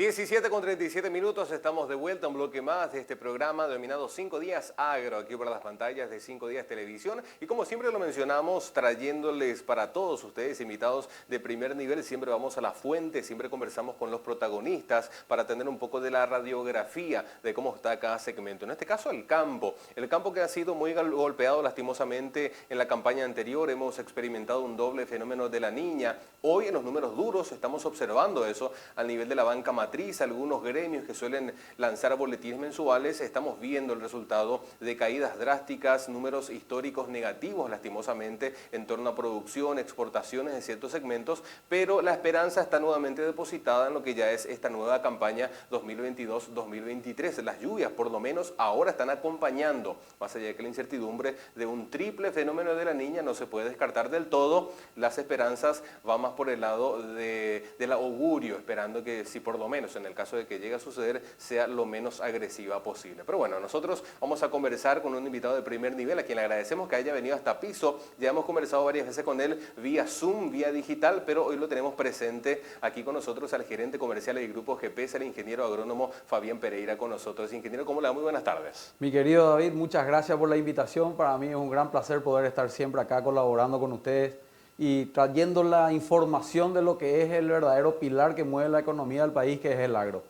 17:37, estamos de vuelta, un bloque más de este programa denominado 5 Días Agro, aquí por las pantallas de 5 Días Televisión. Y como siempre lo mencionamos, trayéndoles para todos ustedes invitados de primer nivel, siempre vamos a la fuente, siempre conversamos con los protagonistas para tener un poco de la radiografía de cómo está cada segmento. En este caso el campo que ha sido muy golpeado lastimosamente en la campaña anterior. Hemos experimentado un doble fenómeno de la Niña. Hoy en los números duros estamos observando eso al nivel de la banca matriz, algunos gremios que suelen lanzar boletines mensuales, estamos viendo el resultado de caídas drásticas, números históricos negativos lastimosamente en torno a producción, exportaciones de ciertos segmentos, pero la esperanza está nuevamente depositada en lo que ya es esta nueva campaña 2022-2023. Las lluvias por lo menos ahora están acompañando, más allá de que la incertidumbre de un triple fenómeno de la Niña no se puede descartar del todo. Las esperanzas van más por el lado del augurio, esperando que si por lo menos en el caso de que llegue a suceder sea lo menos agresiva posible. Pero bueno, nosotros vamos a conversar con un invitado de primer nivel a quien le agradecemos que haya venido hasta Piso. Ya hemos conversado varias veces con él vía Zoom, vía digital, pero hoy lo tenemos presente aquí con nosotros al gerente comercial del Grupo GPS, el ingeniero agrónomo Fabián Pereira con nosotros. Ingeniero, ¿cómo le va? Muy buenas tardes. Mi querido David, muchas gracias por la invitación. Para mí es un gran placer poder estar siempre acá colaborando con ustedes y trayendo la información de lo que es el verdadero pilar que mueve la economía del país, que es el agro.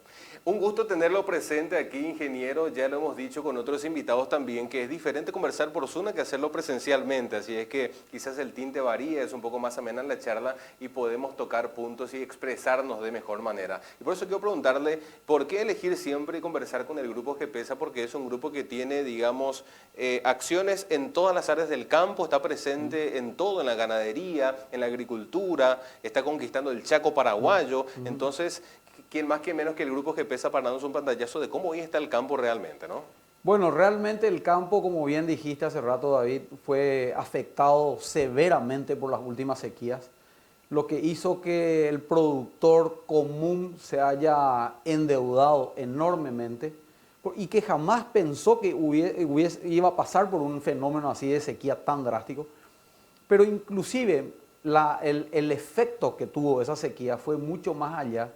Un gusto tenerlo presente aquí, ingeniero. Ya lo hemos dicho con otros invitados también, que es diferente conversar por Zoom que hacerlo presencialmente. Así es que quizás el tinte varía, es un poco más amena la charla y podemos tocar puntos y expresarnos de mejor manera. Y por eso quiero preguntarle, ¿por qué elegir siempre conversar con el Grupo GPS? Porque es un grupo que tiene, digamos, acciones en todas las áreas del campo, está presente en todo, en la ganadería, en la agricultura, está conquistando el Chaco paraguayo. Entonces, ¿quién más que menos que el Grupo GPS para darnos un pantallazo de cómo hoy está el campo realmente, ¿no? Bueno, realmente el campo, como bien dijiste hace rato, David, fue afectado severamente por las últimas sequías, lo que hizo que el productor común se haya endeudado enormemente y que jamás pensó que iba a pasar por un fenómeno así de sequía tan drástico. Pero inclusive el efecto que tuvo esa sequía fue mucho más allá.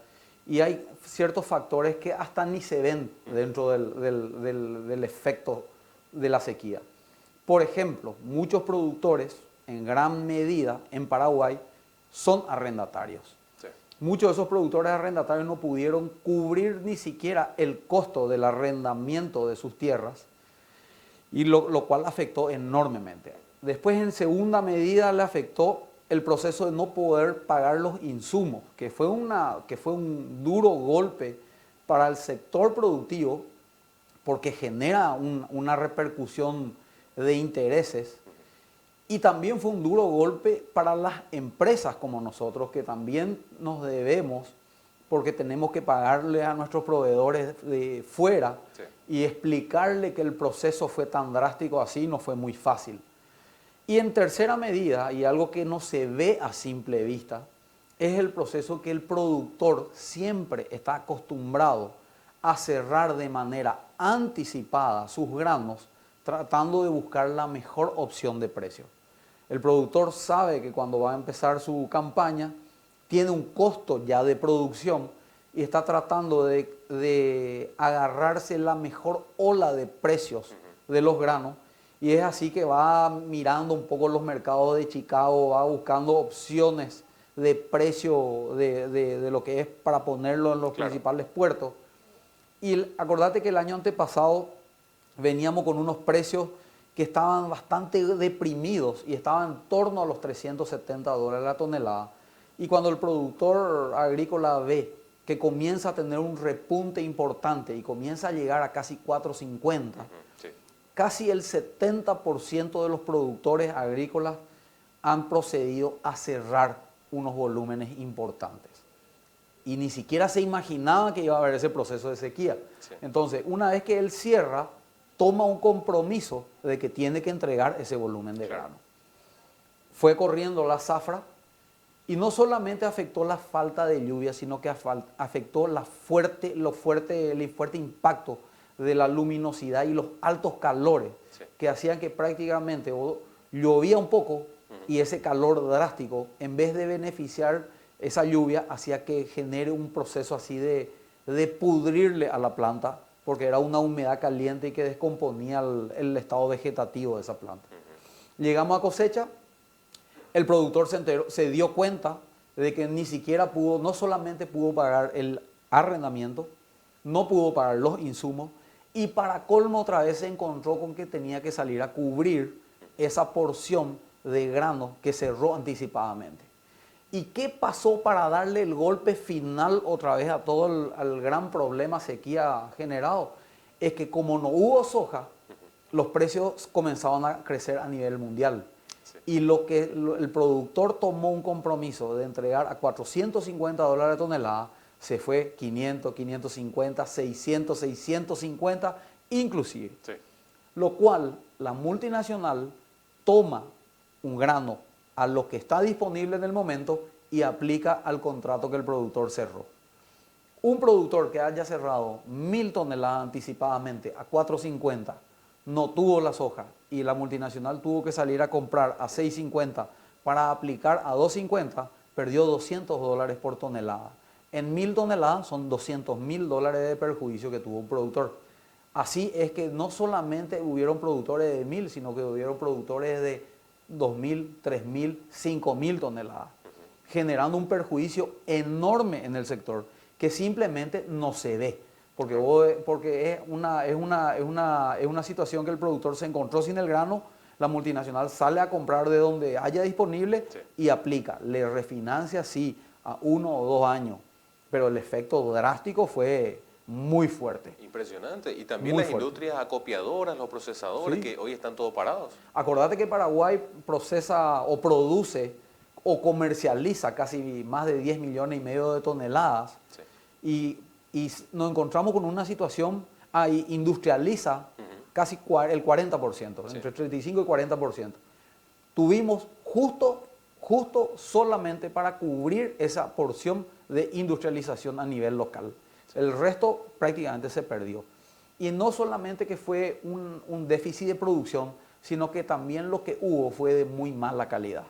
Y hay ciertos factores que hasta ni se ven dentro del efecto de la sequía. Por ejemplo, muchos productores, en gran medida en Paraguay, son arrendatarios. Sí. Muchos de esos productores arrendatarios no pudieron cubrir ni siquiera el costo del arrendamiento de sus tierras, y lo cual afectó enormemente. Después, en segunda medida, le afectó el proceso de no poder pagar los insumos, que fue un duro golpe para el sector productivo porque genera una repercusión de intereses, y también fue un duro golpe para las empresas como nosotros, que también nos debemos porque tenemos que pagarle a nuestros proveedores de fuera. Sí. Y explicarle que el proceso fue tan drástico así no fue muy fácil. Y en tercera medida, y algo que no se ve a simple vista, es el proceso que el productor siempre está acostumbrado a cerrar de manera anticipada sus granos, tratando de buscar la mejor opción de precio. El productor sabe que cuando va a empezar su campaña, tiene un costo ya de producción y está tratando de agarrarse la mejor ola de precios de los granos. Y es así que va mirando un poco los mercados de Chicago, va buscando opciones de precio de lo que es para ponerlo en los principales puertos. Y acordate que el año antepasado veníamos con unos precios que estaban bastante deprimidos y estaban en torno a los $370 la tonelada. Y cuando el productor agrícola ve que comienza a tener un repunte importante y comienza a llegar a casi 450, casi el 70% de los productores agrícolas han procedido a cerrar unos volúmenes importantes. Y ni siquiera se imaginaba que iba a haber ese proceso de sequía. Sí. Entonces, una vez que él cierra, toma un compromiso de que tiene que entregar ese volumen de grano. Fue corriendo la zafra y no solamente afectó la falta de lluvia, sino que afectó el fuerte impacto de la luminosidad y los altos calores, que hacían que prácticamente llovía un poco y ese calor drástico, en vez de beneficiar esa lluvia, hacía que genere un proceso así de de pudrirle a la planta, porque era una humedad caliente y que descomponía el estado vegetativo de esa planta. Llegamos a cosecha, el productor se dio cuenta de que ni siquiera pudo, no solamente pudo pagar el arrendamiento, no pudo pagar los insumos, y para colmo otra vez se encontró con que tenía que salir a cubrir esa porción de grano que cerró anticipadamente. ¿Y qué pasó para darle el golpe final otra vez a todo al gran problema sequía generado? Es que como no hubo soja, los precios comenzaban a crecer a nivel mundial. Sí. Y el productor tomó un compromiso de entregar a $450 de tonelada, se fue 500, 550, 600, 650 inclusive. Sí. Lo cual la multinacional toma un grano a lo que está disponible en el momento y aplica al contrato que el productor cerró. Un productor que haya cerrado 1.000 toneladas anticipadamente a 450 no tuvo la soja y la multinacional tuvo que salir a comprar a 650 para aplicar a 250, perdió $200 por tonelada. En 1.000 toneladas son $200.000 de perjuicio que tuvo un productor. Así es que no solamente hubieron productores de 1.000, sino que hubieron productores de 2.000, 3.000, 5.000 toneladas, generando un perjuicio enorme en el sector que simplemente no se ve, porque es una situación que el productor se encontró sin el grano, la multinacional sale a comprar de donde haya disponible y aplica, le refinancia sí a 1 o 2 años, pero el efecto drástico fue muy fuerte. Impresionante. Y también las industrias acopiadoras, los procesadores, que hoy están todos parados. Acordate que Paraguay procesa o produce o comercializa casi más de 10,5 millones de toneladas. Sí. Y nos encontramos con una situación, industrializa casi el 40%, sí, entre 35 y 40%. Tuvimos justo solamente para cubrir esa porción de industrialización a nivel local. El resto prácticamente se perdió. Y no solamente que fue un déficit de producción, sino que también lo que hubo fue de muy mala calidad.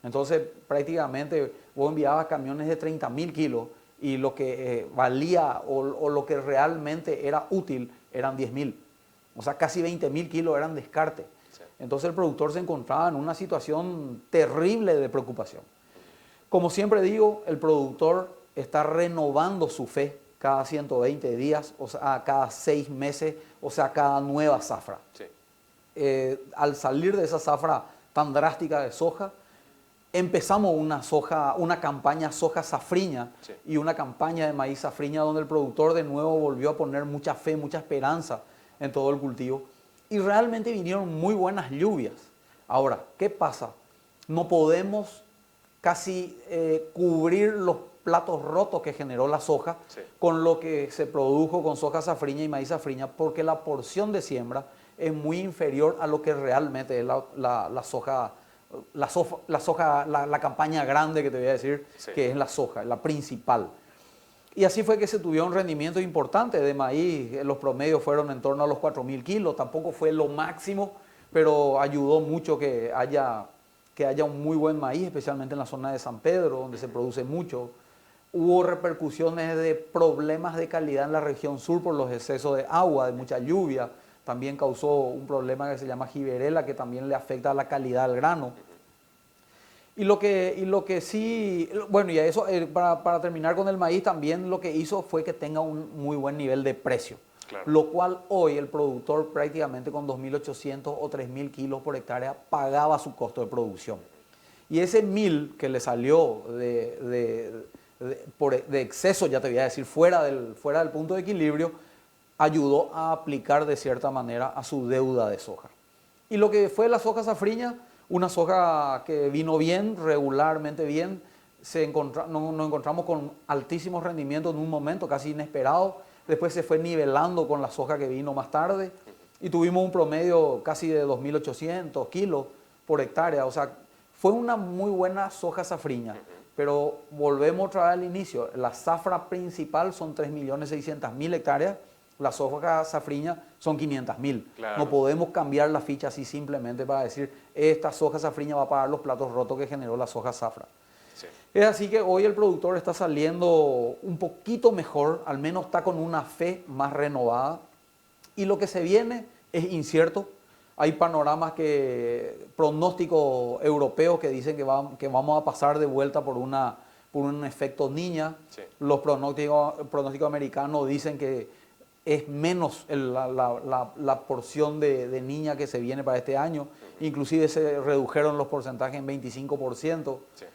Entonces prácticamente vos enviabas camiones de 30.000 kilos y lo que valía o lo que realmente era útil eran 10.000. O sea, casi 20.000 kilos eran descarte. Sí. Entonces el productor se encontraba en una situación terrible de preocupación. Como siempre digo, el productor está renovando su fe cada 120 días, o sea, cada 6 meses, o sea, cada nueva zafra. Sí. Al salir de esa zafra tan drástica de soja, empezamos una campaña soja safriña, sí, y una campaña de maíz safriña donde el productor de nuevo volvió a poner mucha fe, mucha esperanza en todo el cultivo. Y realmente vinieron muy buenas lluvias. Ahora, ¿qué pasa? No podemos casi cubrir los platos rotos que generó la soja, sí, con lo que se produjo con soja safriña y maíz safriña, porque la porción de siembra es muy inferior a lo que realmente es la campaña grande que te voy a decir, sí, que es la soja, la principal. Y así fue que se tuvieron rendimientos importantes de maíz, los promedios fueron en torno a los 4.000 kilos, tampoco fue lo máximo, pero ayudó mucho que haya un muy buen maíz, especialmente en la zona de San Pedro, donde se produce mucho. Hubo repercusiones de problemas de calidad en la región sur por los excesos de agua, de mucha lluvia. También causó un problema que se llama giberela, que también le afecta a la calidad del grano. Y lo que sí, bueno, y a eso, para terminar con el maíz, también lo que hizo fue que tenga un muy buen nivel de precio. Claro. Lo cual hoy el productor prácticamente con 2.800 o 3.000 kilos por hectárea pagaba su costo de producción. Y ese 1.000 que le salió de exceso, ya te voy a decir, fuera del punto de equilibrio, ayudó a aplicar de cierta manera a su deuda de soja. Y lo que fue la soja safriña, una soja que vino bien, regularmente bien, nos encontramos con altísimos rendimientos en un momento casi inesperado, después se fue nivelando con la soja que vino más tarde y tuvimos un promedio casi de 2.800 kilos por hectárea, o sea, fue una muy buena soja safriña. Pero volvemos otra vez al inicio, la zafra principal son 3.600.000 hectáreas, la soja safriña son 500.000. Claro. No podemos cambiar la ficha así simplemente para decir, esta soja safriña va a pagar los platos rotos que generó la soja zafra. Sí. Es así que hoy el productor está saliendo un poquito mejor, al menos está con una fe más renovada. Y lo que se viene es incierto. Hay panoramas pronósticos europeos que dicen que vamos a pasar de vuelta por un efecto niña. Sí. Los pronósticos americanos dicen que es menos la porción de niña que se viene para este año. Inclusive se redujeron los porcentajes en 25%. Sí.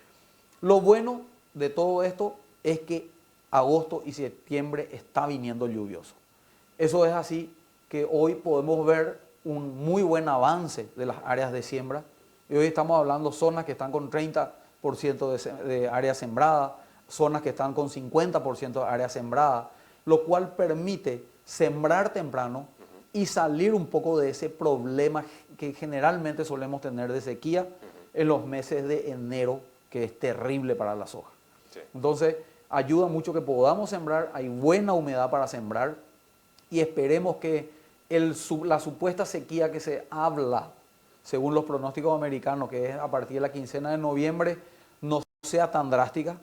Lo bueno de todo esto es que agosto y septiembre está viniendo lluvioso. Eso es así que hoy podemos ver un muy buen avance de las áreas de siembra. Y hoy estamos hablando de zonas que están con 30% de área sembrada, zonas que están con 50% de área sembrada, lo cual permite sembrar temprano y salir un poco de ese problema que generalmente solemos tener de sequía en los meses de enero, que es terrible para la soja. Sí. Entonces, ayuda mucho que podamos sembrar, hay buena humedad para sembrar y esperemos que la supuesta sequía que se habla, según los pronósticos americanos, que es a partir de la quincena de noviembre, no sea tan drástica.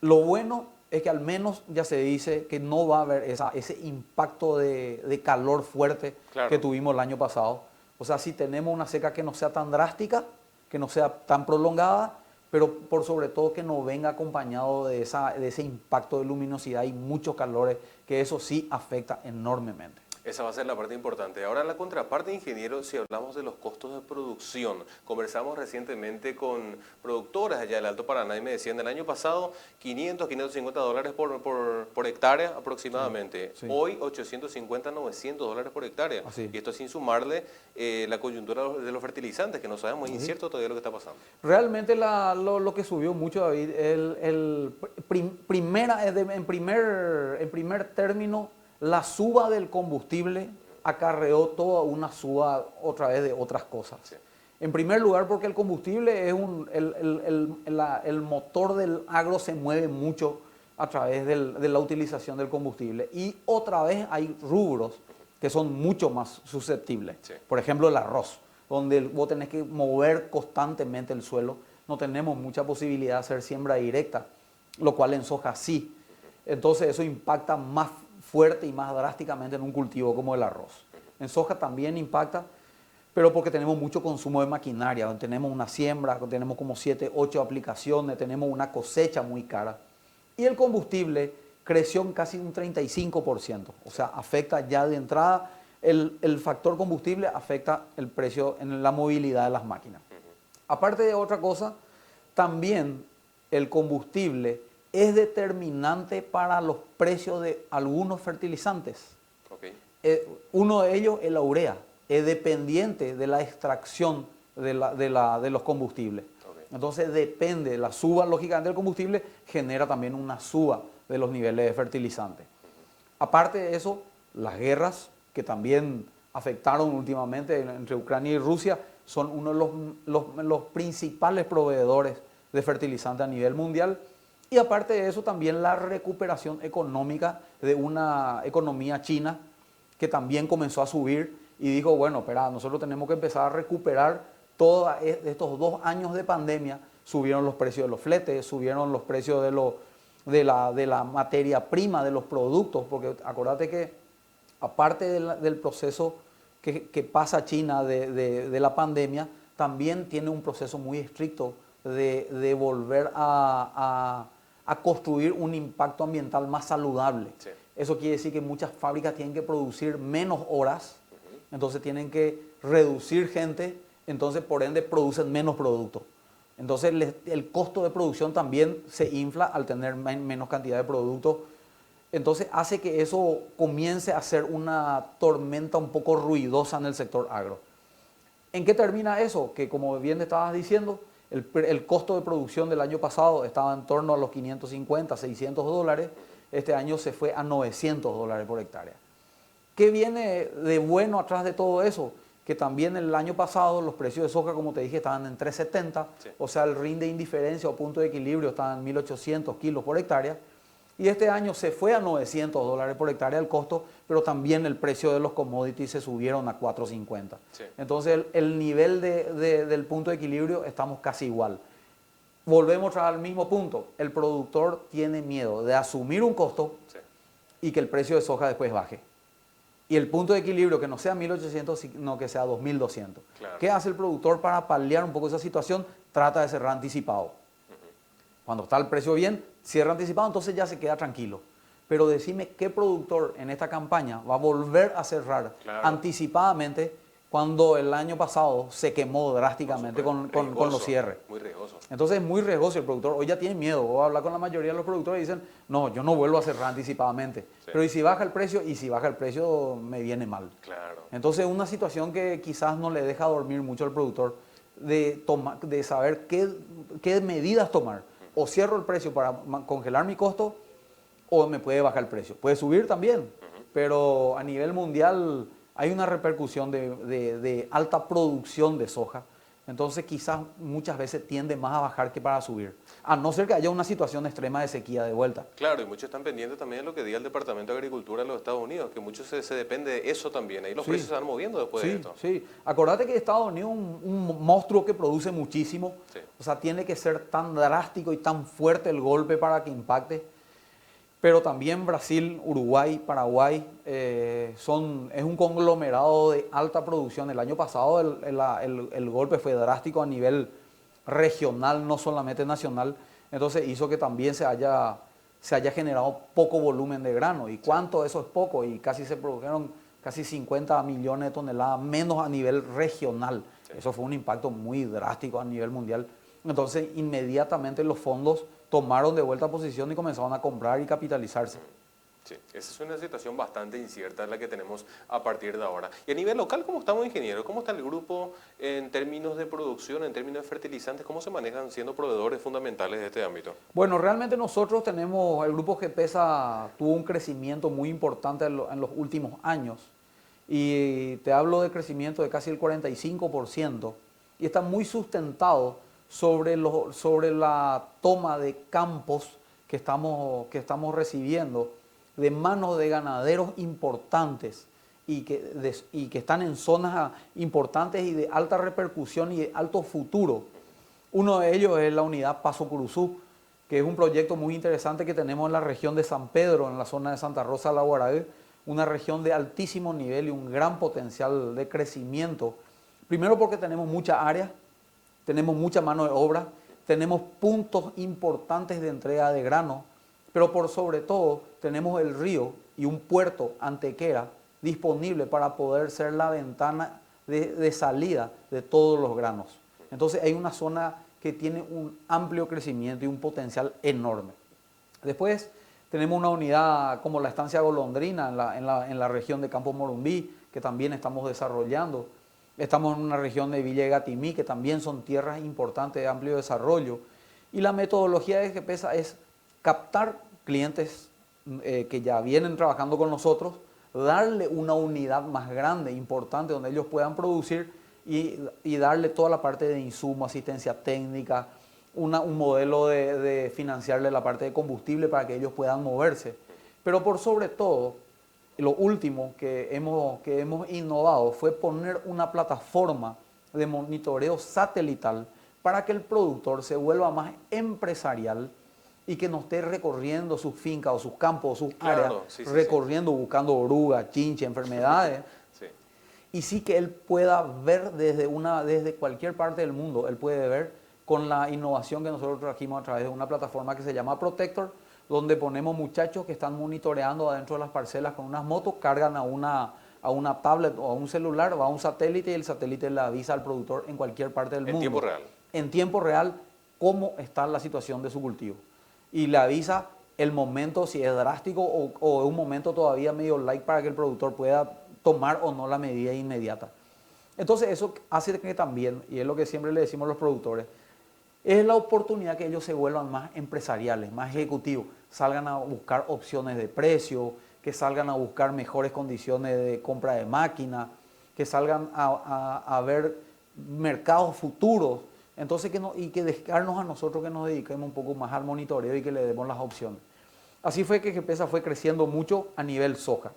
Lo bueno es que al menos ya se dice que no va a haber ese impacto de calor fuerte Claro. que tuvimos el año pasado. O sea, si tenemos una seca que no sea tan drástica, que no sea tan prolongada, pero por sobre todo que no venga acompañado de ese impacto de luminosidad y muchos calores, que eso sí afecta enormemente. Esa va a ser la parte importante. Ahora, la contraparte, ingeniero, si hablamos de los costos de producción, conversamos recientemente con productoras allá del Alto Paraná y me decían del año pasado 500, 550 dólares por hectárea aproximadamente. Sí. Hoy 850, 900 dólares por hectárea. Así. Y esto sin sumarle la coyuntura de los fertilizantes, que no sabemos, es incierto todavía lo que está pasando. Realmente lo que subió mucho, David, en primer término, la suba del combustible acarreó toda una suba otra vez de otras cosas. Sí. En primer lugar, porque el combustible es el motor del agro, se mueve mucho a través de la utilización del combustible. Y otra vez hay rubros que son mucho más susceptibles. Sí. Por ejemplo, el arroz, donde vos tenés que mover constantemente el suelo. No tenemos mucha posibilidad de hacer siembra directa, lo cual en soja sí. Entonces eso impacta más fuerte y más drásticamente en un cultivo como el arroz. En soja también impacta, pero porque tenemos mucho consumo de maquinaria, donde tenemos una siembra, donde tenemos como 7, 8 aplicaciones, tenemos una cosecha muy cara. Y el combustible creció en casi un 35%, o sea, afecta ya de entrada, el factor combustible afecta el precio en la movilidad de las máquinas. Aparte de otra cosa, también el combustible es determinante para los precios de algunos fertilizantes. Okay. Uno de ellos es la urea, es dependiente de la extracción de los combustibles. Okay. Entonces depende, la suba lógicamente del combustible genera también una suba de los niveles de fertilizantes. Aparte de eso, las guerras que también afectaron últimamente entre Ucrania y Rusia son uno de los principales proveedores de fertilizantes a nivel mundial. Y aparte de eso, también la recuperación económica de una economía china que también comenzó a subir y dijo, bueno, espera, nosotros tenemos que empezar a recuperar todos estos 2 años de pandemia. Subieron los precios de los fletes, subieron los precios de la materia prima, de los productos, porque acuérdate que aparte del proceso que pasa China de la pandemia, también tiene un proceso muy estricto de volver a construir un impacto ambiental más saludable. Sí. Eso quiere decir que muchas fábricas tienen que producir menos horas, entonces tienen que reducir gente, entonces por ende producen menos productos. Entonces el costo de producción también se infla al tener menos cantidad de productos. Entonces hace que eso comience a ser una tormenta un poco ruidosa en el sector agro. ¿En qué termina eso? Que como bien te estabas diciendo, el costo de producción del año pasado estaba en torno a los 550, 600 dólares. Este año se fue a 900 dólares por hectárea. ¿Qué viene de bueno atrás de todo eso? Que también el año pasado los precios de soja, como te dije, estaban en 370. Sí. O sea, el RIN de indiferencia o punto de equilibrio estaba en 1.800 kilos por hectárea. Y este año se fue a 900 dólares por hectárea el costo, pero también el precio de los commodities se subieron a 450. Sí. Entonces el nivel del punto de equilibrio estamos casi igual. volvemos otra vez al mismo punto. El productor tiene miedo de asumir un costo Sí, y que el precio de soja después baje. Y el punto de equilibrio que no sea 1.800, sino que sea 2.200. claro. ¿Qué hace el productor para paliar un poco esa situación? Trata de cerrar anticipado. Cuando está el precio bien, cierra anticipado, entonces ya se queda tranquilo. Pero decime qué productor en esta campaña va a volver a cerrar Claro. anticipadamente cuando el año pasado se quemó drásticamente Por supuesto, con los riesgoso, cierres. muy riesgoso. Entonces es muy riesgoso el productor. Hoy ya tiene miedo. Voy a hablar con la mayoría de los productores y dicen, no, yo no vuelvo a cerrar anticipadamente. Sí. Pero ¿y si baja el precio? Y si baja el precio me viene mal. Claro. Entonces una situación que quizás no le deja dormir mucho al productor de saber qué medidas tomar. O cierro el precio para congelar mi costo o me puede bajar el precio. Puede subir también, pero a nivel mundial hay una repercusión de alta producción de soja. Entonces quizás muchas veces tiende más a bajar que para subir. A no ser que haya una situación extrema de sequía de vuelta. Claro, y muchos están pendientes también de lo que diga el Departamento de Agricultura de los Estados Unidos, que mucho se depende de eso también. Ahí los Sí. precios se van moviendo después de Sí, esto. sí. Acordate que Estados Unidos es un monstruo que produce muchísimo. Sí. O sea, tiene que ser tan drástico y tan fuerte el golpe para que impacte. Pero también Brasil, Uruguay, Paraguay es un conglomerado de alta producción. El año pasado el golpe fue drástico a nivel regional, no solamente nacional. Entonces hizo que también se haya generado poco volumen de grano. ¿Y cuánto? Eso es poco. Y casi se produjeron casi 50 millones de toneladas menos a nivel regional. Sí. Eso fue un impacto muy drástico a nivel mundial. Entonces inmediatamente los fondos tomaron de vuelta posición y comenzaron a comprar y capitalizarse. Sí, esa es una situación bastante incierta la que tenemos a partir de ahora. Y a nivel local, ¿cómo estamos, ingeniero? ¿Cómo está el grupo en términos de producción, en términos de fertilizantes? ¿Cómo se manejan siendo proveedores fundamentales de este ámbito? Bueno, realmente nosotros tenemos, el grupo GPESA tuvo un crecimiento muy importante en los últimos años. Y te hablo de crecimiento de casi el 45%. Y está muy sustentado sobre la toma de campos que estamos recibiendo de manos de ganaderos importantes y que están en zonas importantes y de alta repercusión y de alto futuro. Uno de ellos es la unidad Paso Curuzú, que es un proyecto muy interesante que tenemos en la región de San Pedro, en la zona de Santa Rosa de la Guaraí, una región de altísimo nivel y un gran potencial de crecimiento. Primero porque tenemos mucha área, tenemos mucha mano de obra, tenemos puntos importantes de entrega de grano, pero por sobre todo tenemos el río y un puerto, Antequera, disponible para poder ser la ventana de salida de todos los granos. Entonces hay una zona que tiene un amplio crecimiento y un potencial enorme. Después tenemos una unidad como la estancia Golondrina en la región de Campo Morumbí, que también estamos desarrollando. Estamos en una región de Villa de Gatimí, que también son tierras importantes de amplio desarrollo. Y la metodología de GPESA es captar clientes que ya vienen trabajando con nosotros, darle una unidad más grande, importante, donde ellos puedan producir y darle toda la parte de insumo, asistencia técnica, un modelo de financiarle la parte de combustible para que ellos puedan moverse. Pero por sobre todo, lo último que hemos innovado fue poner una plataforma de monitoreo satelital para que el productor se vuelva más empresarial y que no esté recorriendo sus fincas o sus campos o sus áreas, recorriendo, buscando orugas, chinches, enfermedades. Sí. Y sí que él pueda ver desde cualquier parte del mundo, él puede ver con la innovación que nosotros trajimos a través de una plataforma que se llama Protector, donde ponemos muchachos que están monitoreando adentro de las parcelas con unas motos, cargan a una tablet o a un celular, va a un satélite y el satélite le avisa al productor en cualquier parte del mundo. En tiempo real. En tiempo real, cómo está la situación de su cultivo. Y le avisa el momento, si es drástico o un momento todavía medio light para que el productor pueda tomar o no la medida inmediata. Entonces eso hace que también, y es lo que siempre le decimos a los productores, es la oportunidad que ellos se vuelvan más empresariales, más ejecutivos, salgan a buscar opciones de precio, que salgan a buscar mejores condiciones de compra de máquina, que salgan a ver mercados futuros. Entonces que dejarnos a nosotros que nos dediquemos un poco más al monitoreo y que le demos las opciones. Así fue que GPESA fue creciendo mucho a nivel soja.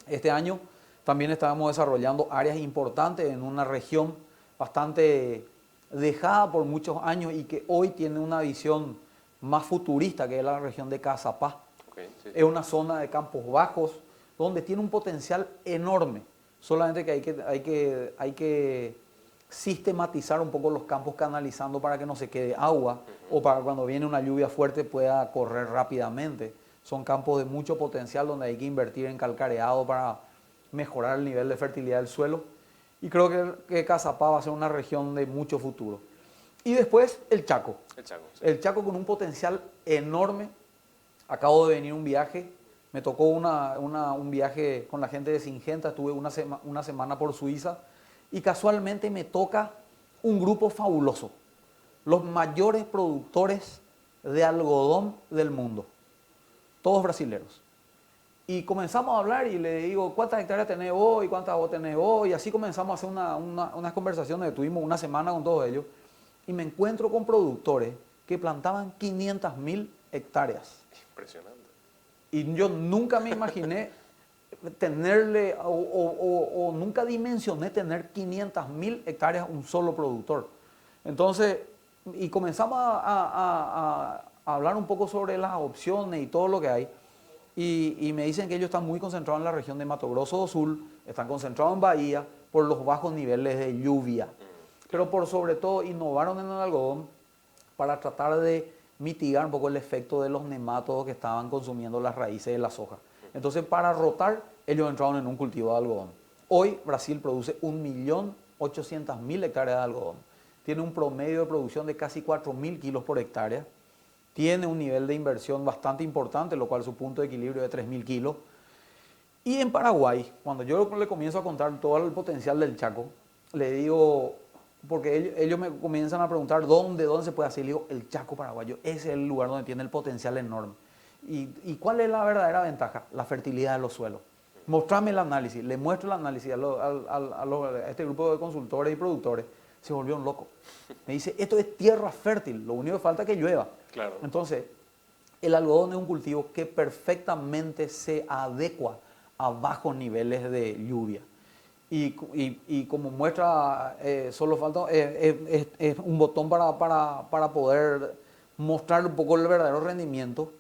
Este año también estábamos desarrollando áreas importantes en una región bastante dejada por muchos años y que hoy tiene una visión más futurista, que es la región de Cazapá. Okay, sí. Es una zona de campos bajos donde tiene un potencial enorme. Solamente que hay que sistematizar un poco los campos canalizando para que no se quede agua o para cuando viene una lluvia fuerte pueda correr rápidamente. Son campos de mucho potencial donde hay que invertir en calcareado para mejorar el nivel de fertilidad del suelo. Y creo que Cazapá va a ser una región de mucho futuro. Y después el Chaco. El Chaco, sí. El Chaco con un potencial enorme. Acabo de venir un viaje, me tocó un viaje con la gente de Singenta, estuve una semana por Suiza y casualmente me toca un grupo fabuloso, los mayores productores de algodón del mundo, todos brasileños. Y comenzamos a hablar y le digo, ¿cuántas hectáreas tenés vos y cuántas vos tenés vos? Y así comenzamos a hacer unas conversaciones, tuvimos una semana con todos ellos y me encuentro con productores que plantaban 500.000 hectáreas. Impresionante. Y yo nunca me imaginé tenerle o nunca dimensioné tener 500.000 hectáreas un solo productor. Entonces, y comenzamos a hablar un poco sobre las opciones y todo lo que hay. Y me dicen que ellos están muy concentrados en la región de Mato Grosso do Sul, están concentrados en Bahía por los bajos niveles de lluvia. Pero por sobre todo innovaron en el algodón para tratar de mitigar un poco el efecto de los nemátodos que estaban consumiendo las raíces de la soja. Entonces, para rotar, ellos entraron en un cultivo de algodón. Hoy, Brasil produce 1.800.000 hectáreas de algodón. Tiene un promedio de producción de casi 4.000 kilos por hectárea. Tiene un nivel de inversión bastante importante, lo cual su punto de equilibrio es de 3.000 kilos. Y en Paraguay, cuando yo le comienzo a contar todo el potencial del Chaco, le digo, porque ellos me comienzan a preguntar dónde se puede hacer. Le digo, el Chaco paraguayo, ese es el lugar donde tiene el potencial enorme. ¿Y cuál es la verdadera ventaja? La fertilidad de los suelos. Mostrame el análisis, le muestro el análisis a este grupo de consultores y productores. Se volvieron locos. Me dice, esto es tierra fértil, lo único que falta es que llueva. Claro. Entonces, el algodón es un cultivo que perfectamente se adecua a bajos niveles de lluvia. Y como muestra, solo falta es un botón para poder mostrar un poco el verdadero rendimiento.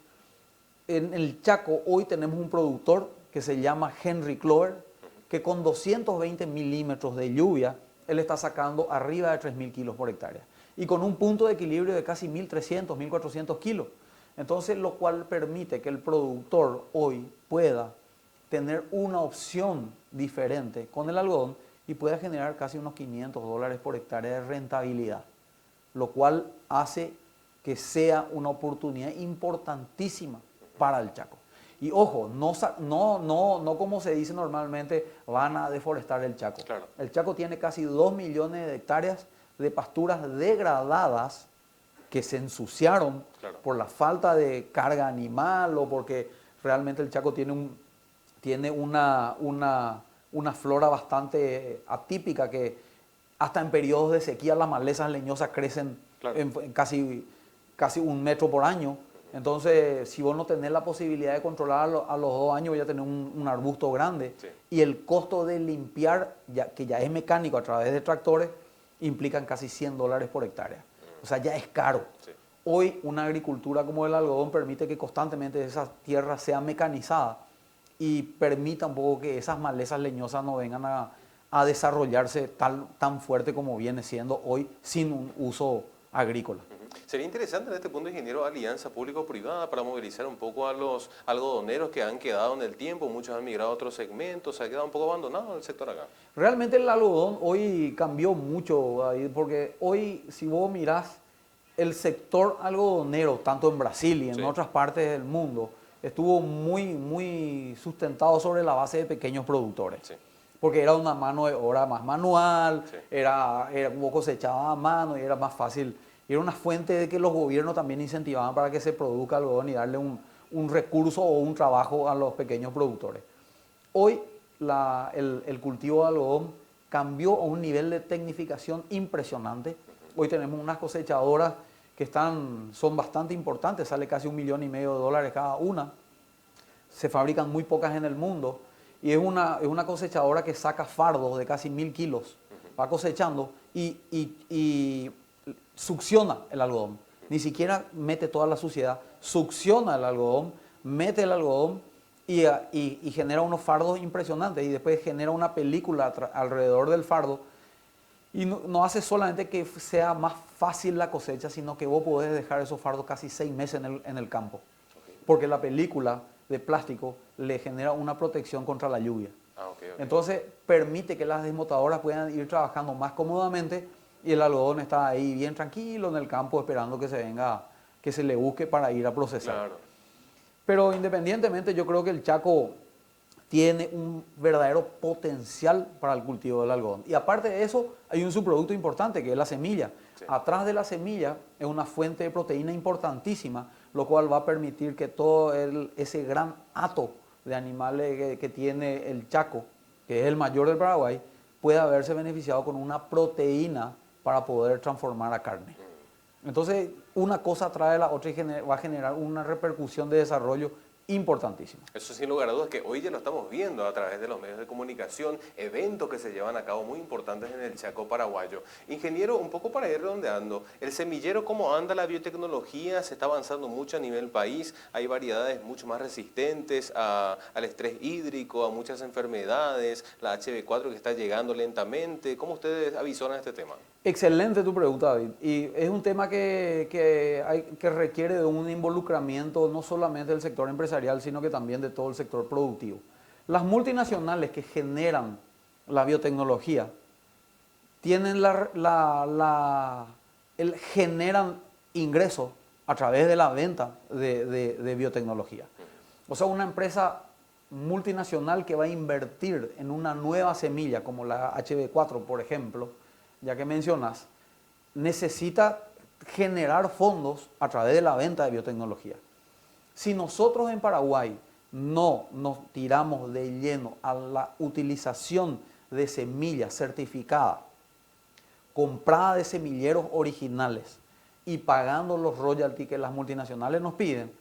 En el Chaco hoy tenemos un productor que se llama Henry Clover, que con 220 milímetros de lluvia, él está sacando arriba de 3.000 kilos por hectárea. Y con un punto de equilibrio de casi 1.300, 1.400 kilos. Entonces, lo cual permite que el productor hoy pueda tener una opción diferente con el algodón y pueda generar casi unos $500 por hectárea de rentabilidad, lo cual hace que sea una oportunidad importantísima para el Chaco. Y ojo, no como se dice normalmente, van a deforestar el Chaco. Claro. El Chaco tiene casi 2 millones de hectáreas de pasturas degradadas que se ensuciaron por la falta de carga animal o porque realmente el Chaco tiene una flora bastante atípica que hasta en periodos de sequía las malezas leñosas crecen en casi 1 metro por año. Entonces, si vos no tenés la posibilidad de controlar a los 2 años, voy a tener un arbusto grande. Sí. Y el costo de limpiar, que ya es mecánico a través de tractores, implican casi $100 por hectárea. O sea, ya es caro. Sí. Hoy, una agricultura como el algodón permite que constantemente esa tierra sea mecanizada y permita un poco que esas malezas leñosas no vengan a desarrollarse tan fuerte como viene siendo hoy sin un uso agrícola. Sería interesante en este punto, ingeniero, alianza público-privada para movilizar un poco a los algodoneros que han quedado en el tiempo, muchos han migrado a otros segmentos, se ha quedado un poco abandonado el sector acá. Realmente el algodón hoy cambió mucho, porque hoy si vos mirás el sector algodonero, tanto en Brasil y en otras partes del mundo, estuvo muy sustentado sobre la base de pequeños productores. Sí. Porque era una mano de obra más manual, vos cosechabas a mano y era más fácil. Y era una fuente de que los gobiernos también incentivaban para que se produzca algodón y darle un recurso o un trabajo a los pequeños productores. Hoy el cultivo de algodón cambió a un nivel de tecnificación impresionante. Hoy tenemos unas cosechadoras que son bastante importantes, sale casi $1,5 millones cada una. Se fabrican muy pocas en el mundo y es una cosechadora que saca fardos de casi 1.000 kilos. Va cosechando y succiona el algodón. Ni siquiera mete toda la suciedad, succiona el algodón, mete el algodón y genera unos fardos impresionantes. Y después genera una película alrededor del fardo. Y no hace solamente que sea más fácil la cosecha, sino que vos podés dejar esos fardos casi 6 meses en el campo. Porque la película de plástico le genera una protección contra la lluvia. Entonces permite que las desmotadoras puedan ir trabajando más cómodamente y el algodón está ahí bien tranquilo en el campo esperando que se venga, que se le busque para ir a procesar. Claro. Pero independientemente yo creo que el Chaco tiene un verdadero potencial para el cultivo del algodón. Y aparte de eso hay un subproducto importante que es la semilla. Sí. Atrás de la semilla es una fuente de proteína importantísima, lo cual va a permitir que todo ese gran hato de animales que tiene el Chaco, que es el mayor del Paraguay, pueda verse beneficiado con una proteína para poder transformar a carne. Entonces, una cosa trae a la otra y va a generar una repercusión de desarrollo importantísima. Eso sin lugar a dudas que hoy ya lo estamos viendo a través de los medios de comunicación, eventos que se llevan a cabo muy importantes en el Chaco paraguayo. Ingeniero, un poco para ir redondeando, el semillero, ¿cómo anda la biotecnología? Se está avanzando mucho a nivel país, hay variedades mucho más resistentes al estrés hídrico, a muchas enfermedades, la HB4 que está llegando lentamente. ¿Cómo ustedes avisoran este tema? Excelente tu pregunta, David. Y es un tema que requiere de un involucramiento no solamente del sector empresarial, sino que también de todo el sector productivo. Las multinacionales que generan la biotecnología tienen generan ingresos a través de la venta de biotecnología. O sea, una empresa multinacional que va a invertir en una nueva semilla, como la HB4, por ejemplo, ya que mencionas, necesita generar fondos a través de la venta de biotecnología. Si nosotros en Paraguay no nos tiramos de lleno a la utilización de semillas certificadas, comprada de semilleros originales y pagando los royalties que las multinacionales nos piden,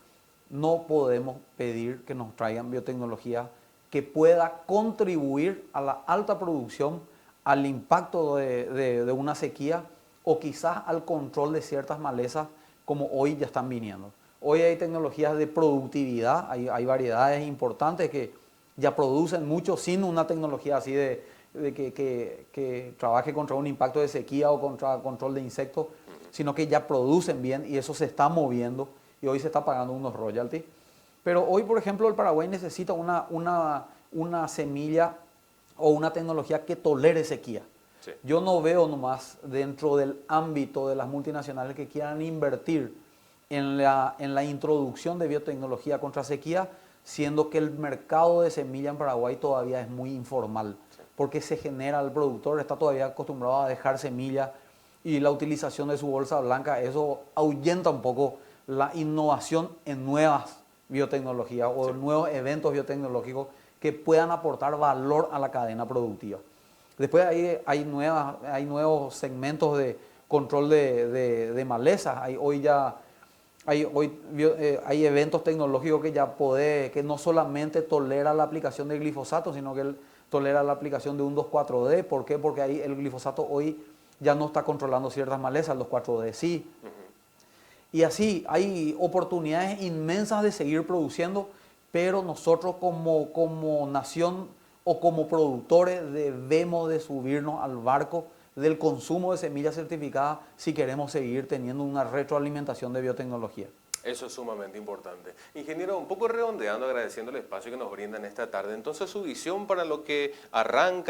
no podemos pedir que nos traigan biotecnología que pueda contribuir a la alta producción, al impacto de una sequía o quizás al control de ciertas malezas como hoy ya están viniendo. Hoy hay tecnologías de productividad, hay variedades importantes que ya producen mucho sin una tecnología así que trabaje contra un impacto de sequía o contra control de insectos, sino que ya producen bien y eso se está moviendo y hoy se está pagando unos royalties. Pero hoy, por ejemplo, el Paraguay necesita una semilla o una tecnología que tolere sequía. Sí. Yo no veo nomás dentro del ámbito de las multinacionales que quieran invertir en la introducción de biotecnología contra sequía, siendo que el mercado de semilla en Paraguay todavía es muy informal, sí, porque se genera, el productor está todavía acostumbrado a dejar semilla y la utilización de su bolsa blanca, eso ahuyenta un poco la innovación en nuevas biotecnologías o sí, nuevos eventos biotecnológicos que puedan aportar valor a la cadena productiva. Después hay nuevos segmentos de control de malezas. Hay eventos tecnológicos que no solamente tolera la aplicación de glifosato, sino que tolera la aplicación de un 2,4-D. ¿Por qué? Porque ahí el glifosato hoy ya no está controlando ciertas malezas, el 2,4-D sí. Y así hay oportunidades inmensas de seguir produciendo, pero nosotros como nación o como productores debemos de subirnos al barco del consumo de semillas certificadas si queremos seguir teniendo una retroalimentación de biotecnología. Eso es sumamente importante. Ingeniero, un poco redondeando, agradeciendo el espacio que nos brindan esta tarde. Entonces, su visión para lo que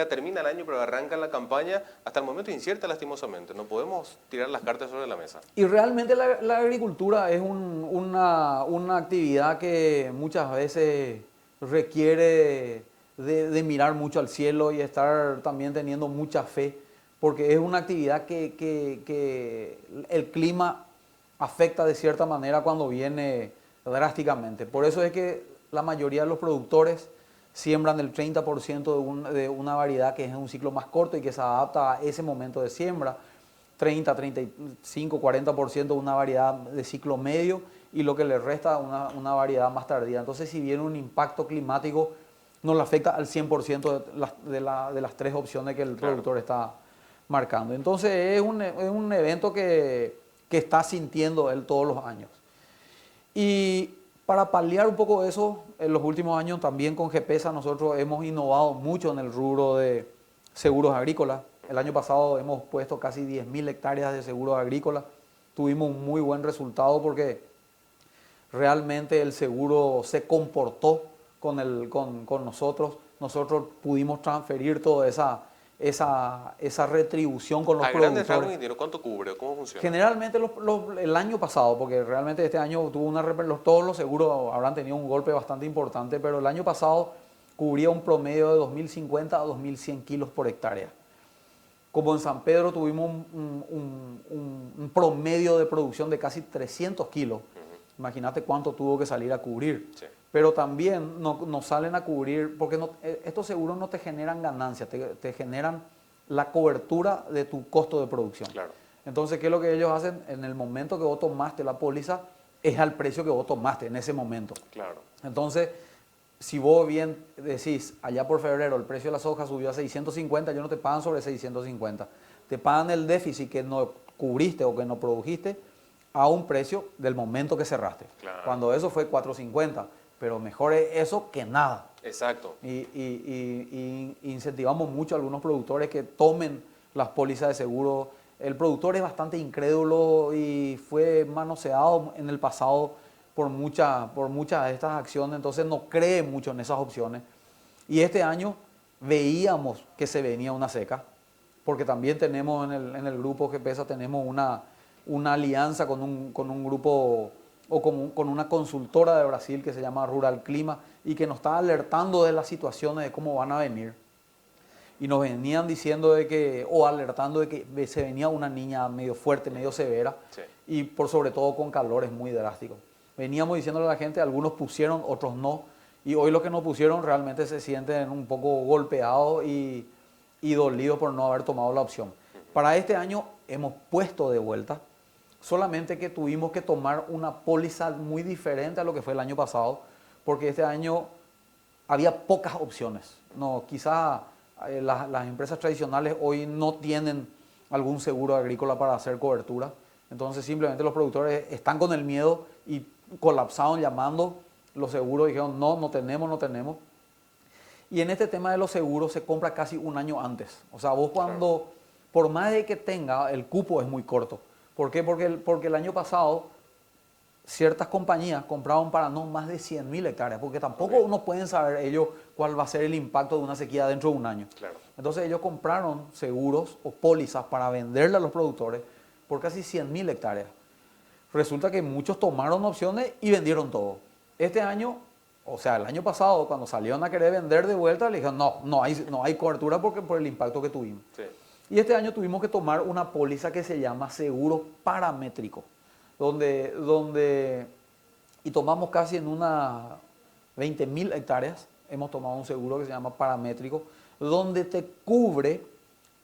termina el año, pero arranca la campaña, hasta el momento incierta lastimosamente. No podemos tirar las cartas sobre la mesa. Y realmente la agricultura es una actividad que muchas veces requiere de mirar mucho al cielo y estar también teniendo mucha fe, porque es una actividad que el clima afecta de cierta manera cuando viene drásticamente. Por eso es que la mayoría de los productores siembran el 30% de una variedad que es un ciclo más corto y que se adapta a ese momento de siembra, 30, 35, 40% de una variedad de ciclo medio y lo que le resta una variedad más tardía. Entonces, si viene un impacto climático, no le afecta al 100% de las tres opciones que el productor está marcando. Entonces es un evento que está sintiendo él todos los años. Y para paliar un poco eso, en los últimos años también con GEPESA nosotros hemos innovado mucho en el rubro de seguros agrícolas. El año pasado hemos puesto casi 10.000 hectáreas de seguros agrícolas. Tuvimos un muy buen resultado porque realmente el seguro se comportó con nosotros. Nosotros pudimos transferir toda esa retribución con los A grandes rasgos, productores. ingeniero, ¿cuánto cubre? ¿Cómo funciona? Generalmente el año pasado, porque realmente este año todos los seguros habrán tenido un golpe bastante importante, pero el año pasado cubría un promedio de 2.050 a 2.100 kilos por hectárea. Como en San Pedro tuvimos un promedio de producción de casi 300 kilos, imagínate cuánto tuvo que salir a cubrir. Sí. Pero también no salen a cubrir, porque estos seguros no te generan ganancias, te generan la cobertura de tu costo de producción. Claro. Entonces, ¿qué es lo que ellos hacen? En el momento que vos tomaste la póliza, es al precio que vos tomaste en ese momento. Claro. Entonces, si vos bien decís, allá por febrero el precio de la soja subió a 650, ellos no te pagan sobre 650. Te pagan el déficit que no cubriste o que no produjiste a un precio del momento que cerraste. Claro. Cuando eso fue 450. Pero mejor es eso que nada. Exacto. Y incentivamos mucho a algunos productores que tomen las pólizas de seguro. El productor es bastante incrédulo y fue manoseado en el pasado por muchas de estas acciones, entonces no cree mucho en esas opciones. Y este año veíamos que se venía una seca, porque también tenemos en el grupo GEPESA tenemos una alianza con un grupo o con una consultora de Brasil que se llama Rural Clima y que nos está alertando de las situaciones de cómo van a venir. Y nos venían diciendo alertando de que se venía una niña medio fuerte, medio severa, sí. Y por sobre todo con calores muy drásticos. Veníamos diciéndole a la gente, algunos pusieron, otros no, y hoy los que no pusieron realmente se sienten un poco golpeados y dolidos por no haber tomado la opción. Para este año hemos puesto de vuelta, solamente que tuvimos que tomar una póliza muy diferente a lo que fue el año pasado, porque este año había pocas opciones. No, quizá las empresas tradicionales hoy no tienen algún seguro agrícola para hacer cobertura, entonces simplemente los productores están con el miedo y colapsaron llamando los seguros, dijeron no tenemos. Y en este tema de los seguros se compra casi un año antes. O sea, vos cuando, por más de que tenga, el cupo es muy corto. ¿Por qué? Porque el año pasado ciertas compañías compraron para no más de 100.000 hectáreas, porque tampoco no pueden saber ellos cuál va a ser el impacto de una sequía dentro de un año. Claro. Entonces ellos compraron seguros o pólizas para venderle a los productores por casi 100.000 hectáreas. Resulta que muchos tomaron opciones y vendieron todo. Este año, o sea, el año pasado, cuando salieron a querer vender de vuelta, le dijeron no hay cobertura por el impacto que tuvimos. Sí. Y este año tuvimos que tomar una póliza que se llama seguro paramétrico, y tomamos casi en unas 20.000 hectáreas, hemos tomado un seguro que se llama paramétrico, donde te cubre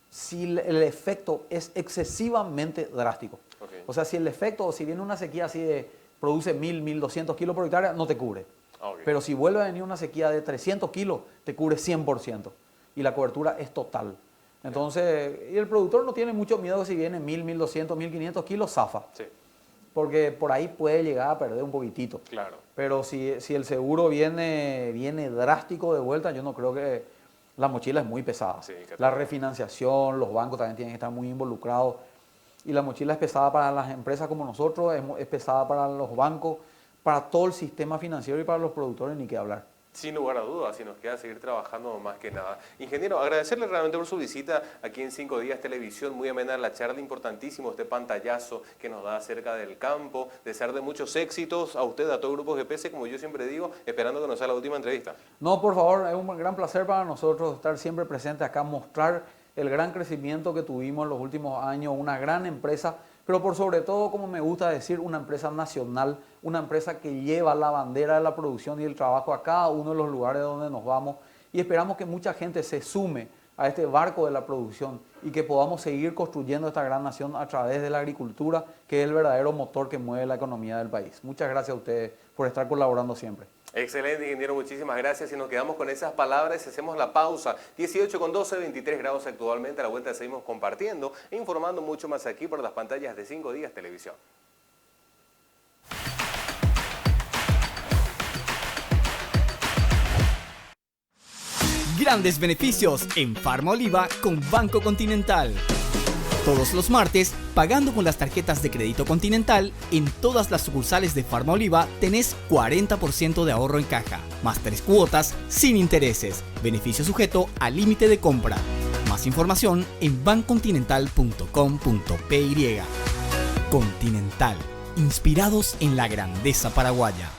si el efecto es excesivamente drástico. Okay. O sea, si el efecto, si viene una sequía así de produce 1.200 kilos por hectárea, no te cubre. Okay. Pero si vuelve a venir una sequía de 300 kilos, te cubre 100%. Y la cobertura es total. Entonces, y el productor no tiene mucho miedo si viene 1.000, 1.200, 1.500 kilos, zafa. Sí. Porque por ahí puede llegar a perder un poquitito. Claro. Pero si el seguro viene drástico de vuelta, yo no creo que la mochila es muy pesada. Sí, la refinanciación, los bancos también tienen que estar muy involucrados. Y la mochila es pesada para las empresas como nosotros, es pesada para los bancos, para todo el sistema financiero y para los productores, ni qué hablar. Sin lugar a dudas, y nos queda seguir trabajando más que nada. Ingeniero, agradecerle realmente por su visita aquí en 5 Días Televisión, muy amena la charla, importantísimo este pantallazo que nos da acerca del campo, desearle muchos éxitos a usted, a todo el grupo GEPESA, como yo siempre digo, esperando que nos sea la última entrevista. No, por favor, es un gran placer para nosotros estar siempre presentes acá, mostrar el gran crecimiento que tuvimos en los últimos años, una gran empresa, pero por sobre todo, como me gusta decir, una empresa nacional, una empresa que lleva la bandera de la producción y el trabajo a cada uno de los lugares donde nos vamos, y esperamos que mucha gente se sume a este barco de la producción y que podamos seguir construyendo esta gran nación a través de la agricultura, que es el verdadero motor que mueve la economía del país. Muchas gracias a ustedes por estar colaborando siempre. Excelente, ingeniero, muchísimas gracias y nos quedamos con esas palabras y hacemos la pausa. 18:12, 23 grados actualmente, a la vuelta seguimos compartiendo e informando mucho más aquí por las pantallas de 5 Días Televisión. Grandes beneficios en Farmaoliva con Banco Continental. Todos los martes, pagando con las tarjetas de crédito Continental, en todas las sucursales de Farmaoliva tenés 40% de ahorro en caja, más 3 cuotas sin intereses. Beneficio sujeto al límite de compra. Más información en bancontinental.com.py. Continental, inspirados en la grandeza paraguaya.